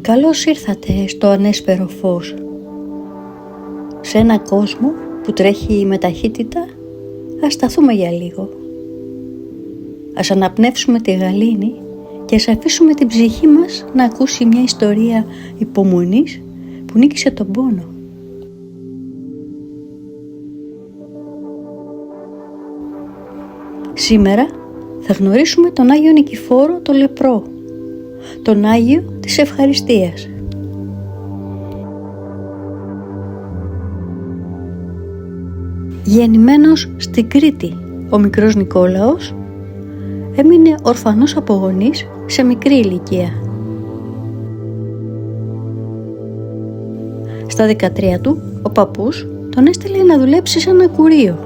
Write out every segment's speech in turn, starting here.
Καλώς ήρθατε στο ανέσπερο φως. Σε ένα κόσμο που τρέχει με ταχύτητα, ας σταθούμε για λίγο. Ας αναπνεύσουμε τη γαλήνη και ας αφήσουμε την ψυχή μας να ακούσει μια ιστορία υπομονής που νίκησε τον πόνο. Σήμερα θα γνωρίσουμε τον Άγιο Νικηφόρο τον Λεπρό, τον Άγιο της Ευχαριστίας. Γεννημένος στην Κρήτη, ο μικρός Νικόλαος έμεινε ορφανός από γονείς σε μικρή ηλικία. Στα 13 του, ο παππούς τον έστειλε να δουλέψει σε ένα κουρείο.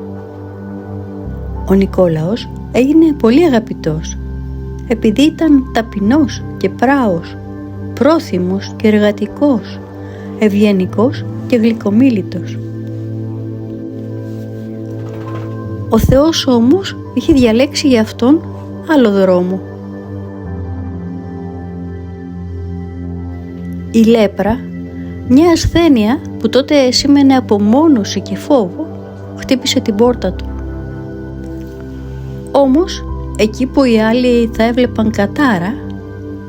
Ο Νικόλαος έγινε πολύ αγαπητός, επειδή ήταν ταπεινός και πράος, πρόθυμος και εργατικός, ευγενικός και γλυκομίλητος. Ο Θεός όμως είχε διαλέξει για αυτόν άλλο δρόμο. Η λέπρα, μια ασθένεια που τότε σήμαινε απομόνωση και φόβο, χτύπησε την πόρτα του. Όμως, εκεί που οι άλλοι θα έβλεπαν κατάρα,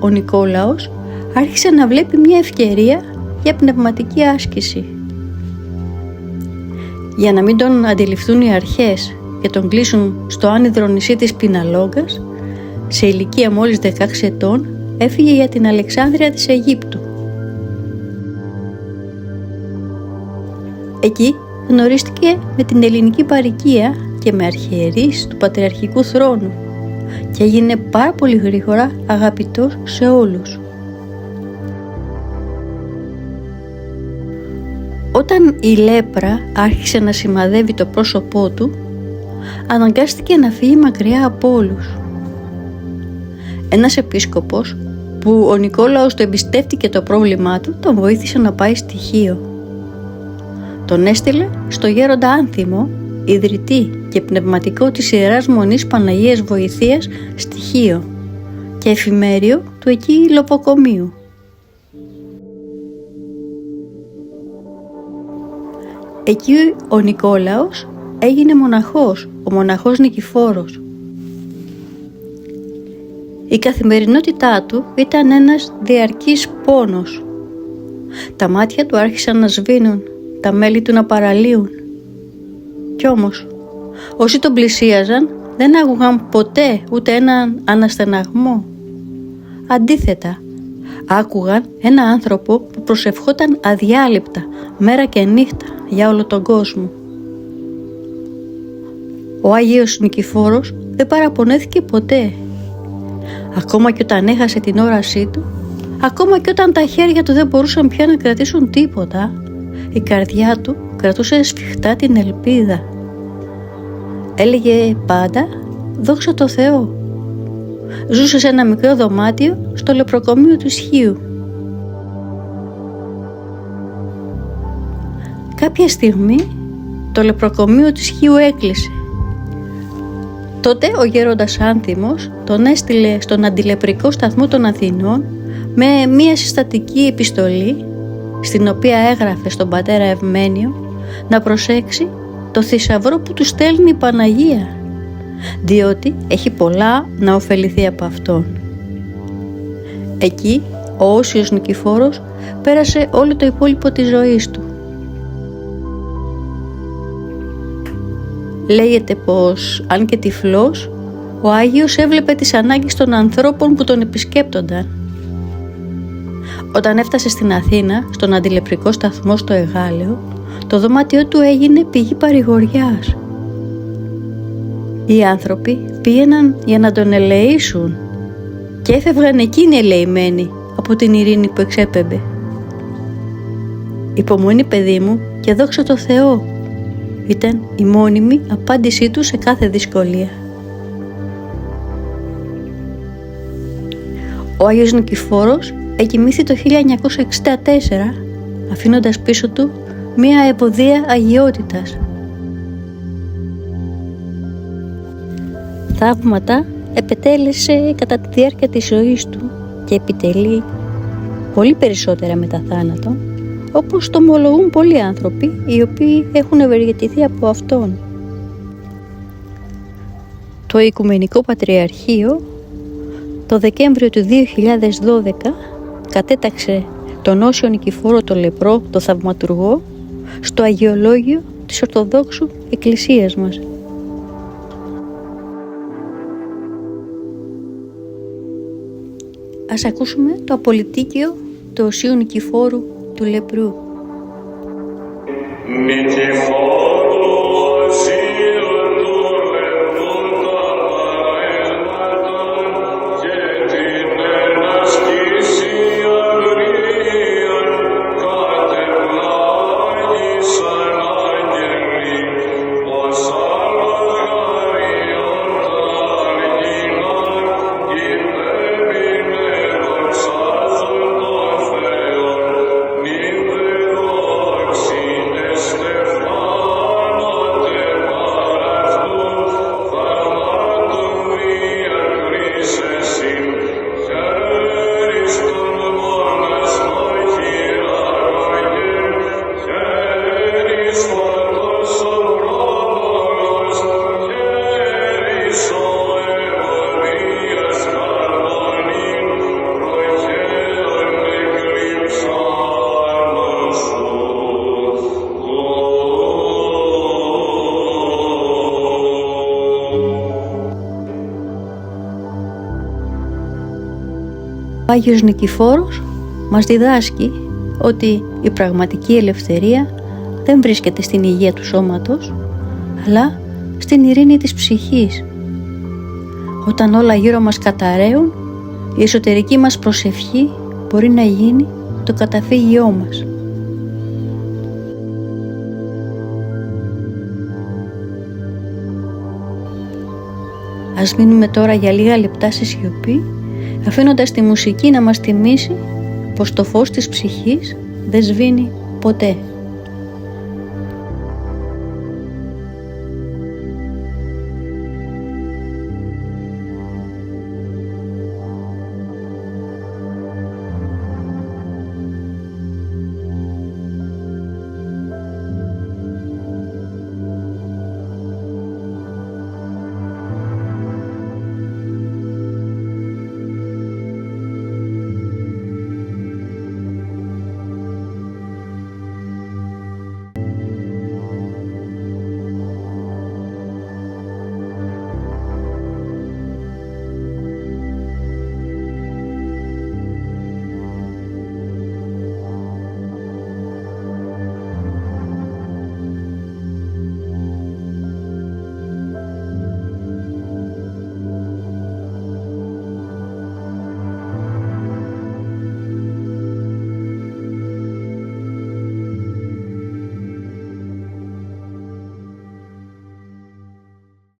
ο Νικόλαος άρχισε να βλέπει μια ευκαιρία για πνευματική άσκηση. Για να μην τον αντιληφθούν οι αρχές και τον κλείσουν στο άνυδρο νησί της Πιναλόγκας, σε ηλικία μόλις 16 ετών έφυγε για την Αλεξάνδρεια της Αιγύπτου. Εκεί γνωρίστηκε με την ελληνική παροικία και με αρχιερείς του πατριαρχικού θρόνου και έγινε πάρα πολύ γρήγορα αγαπητός σε όλους. Όταν η λέπρα άρχισε να σημαδεύει το πρόσωπό του, αναγκάστηκε να φύγει μακριά από όλους. Ένας επίσκοπος που ο Νικόλαος του εμπιστεύτηκε το πρόβλημά του, τον βοήθησε να πάει στη Χίο. Τον έστειλε στο γέροντα Άνθιμο, ιδρυτή και πνευματικό της Ιεράς Μονής Παναγίας Βοηθείας στη Χίο και εφημέριο του εκεί λοποκομείου. Εκεί ο Νικόλαος έγινε μοναχός, ο μοναχός Νικηφόρος. Η καθημερινότητά του ήταν ένας διαρκής πόνος. Τα μάτια του άρχισαν να σβήνουν, τα μέλη του να παραλύουν. Κι όμως, όσοι τον πλησίαζαν δεν άκουγαν ποτέ ούτε έναν αναστεναγμό. Αντίθετα, άκουγαν ένα άνθρωπο που προσευχόταν αδιάλειπτα, μέρα και νύχτα, για όλο τον κόσμο. Ο Άγιος Νικηφόρος δεν παραπονέθηκε ποτέ. Ακόμα και όταν έχασε την όρασή του, ακόμα και όταν τα χέρια του δεν μπορούσαν πια να κρατήσουν τίποτα, η καρδιά του κρατούσε σφιχτά την ελπίδα. Έλεγε πάντα «Δόξα τω Θεώ». Ζούσε σε ένα μικρό δωμάτιο στο λεπροκομείο του Χίου. Κάποια στιγμή το λεπροκομείο της Χίου έκλεισε. Τότε ο γέροντας Άνθιμος τον έστειλε στον αντιλεπρικό σταθμό των Αθηνών με μία συστατική επιστολή, στην οποία έγραφε στον πατέρα Ευμένιο να προσέξει το θησαυρό που του στέλνει η Παναγία, διότι έχει πολλά να ωφεληθεί από αυτόν. Εκεί ο Όσιος Νικηφόρος πέρασε όλο το υπόλοιπο της ζωής του. Λέγεται πως, αν και τυφλός, ο Άγιος έβλεπε τις ανάγκες των ανθρώπων που τον επισκέπτονταν. Όταν έφτασε στην Αθήνα, στον αντιλεπρικό σταθμό στο Εγάλεο, το δωμάτιό του έγινε πηγή παρηγοριάς. Οι άνθρωποι πήγαιναν για να τον ελεήσουν και έφευγαν εκείνοι ελεημένοι από την ειρήνη που εξέπεμπε. «Υπομονή, παιδί μου, και δόξα τω Θεώ», ήταν η μόνιμη απάντησή του σε κάθε δυσκολία. Ο Άγιος Νικηφόρος εκοιμήθη το 1964, αφήνοντας πίσω του μία επωδεία αγιότητας. Θαύματα επετέλεσε κατά τη διάρκεια της ζωής του και επιτελεί πολύ περισσότερα μετά θάνατο, όπως το ομολογούν πολλοί άνθρωποι οι οποίοι έχουν ευεργετηθεί από αυτόν. Το Οικουμενικό Πατριαρχείο το Δεκέμβριο του 2012 κατέταξε τον Όσιο Νικηφόρο το Λεπρό, το Θαυματουργό, στο Αγιολόγιο της Ορθοδόξου Εκκλησίας μας. Ας ακούσουμε το απολυτίκιο του Οσίου Νικηφόρου του Λεπρού. Ο Άγιος Νικηφόρος μας διδάσκει ότι η πραγματική ελευθερία δεν βρίσκεται στην υγεία του σώματος, αλλά στην ειρήνη της ψυχής. Όταν όλα γύρω μας καταραίουν, η εσωτερική μας προσευχή μπορεί να γίνει το καταφύγιό μας. Ας μείνουμε τώρα για λίγα λεπτά στη σιωπή, αφήνοντας τη μουσική να μας θυμίσει πως το φως της ψυχής δεν σβήνει ποτέ.